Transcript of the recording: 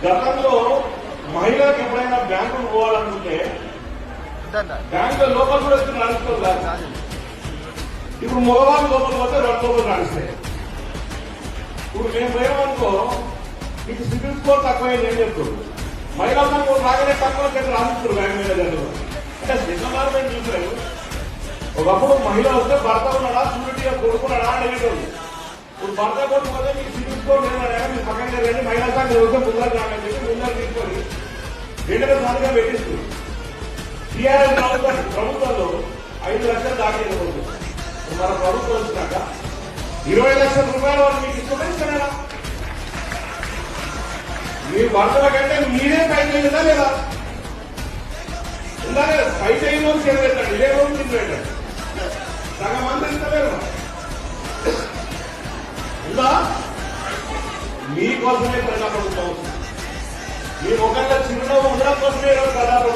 గతంలో మహిళలకు ఎప్పుడైనా బ్యాంకుకు పోవాలనుకుంటే బ్యాంకులో లోపల కూడా వచ్చి నడుచుకోవాలి. ఇప్పుడు మగవాళ్ళు లోపల పోతే 2 లోపల నడుస్తాయి. ఇప్పుడు మేము పోయామనుకో మీకు సివిల్ స్కోర్ తక్కువైంది ఏం చెప్తారు, మహిళా సంఘం రాగానే తక్కువ రాసిస్తారు బ్యాంక్ మేనేజర్లు. అంటే నిజమార్గం చూసారు. ఒకప్పుడు మహిళ వస్తే భర్త ఉన్నాడా సూరిటీగా కొడుకున్నాడా అడిగేటోళ్ళు. ఇప్పుడు భర్త కొడుకుపోతే మీకు సివిల్ స్కోర్ లేదన్నా మీరు పక్కన రండి, మహిళా సంఘం వస్తే ముందర రాని చెప్పి ముందర తీసుకొని 2 సార్లుగా పెట్టిస్తుంది. టీఆర్ఎస్ ప్రభుత్వంలో 5 లక్షలు దాటిపోతుంది. మన ప్రభుత్వం వచ్చినాక 20 లక్షల రూపాయల వాళ్ళు మీకు ఇష్టమైనా మీ భర్తల కంటే మీరే పైకి వెళ్ళిందా లేదా? ఉందా లేదా? పైకి అయిన రోజు చేరు పెట్టండి, ఇదే రోజు తిని పెట్టండి. సగం మంది ఇస్తలేరు ఉందా? మీకోసమే ప్రజాప్రభుత్వం, మీ ముఖంలో చిరునవ్వు ఉండడం కోసమే ప్రజాప్రభుత్వం.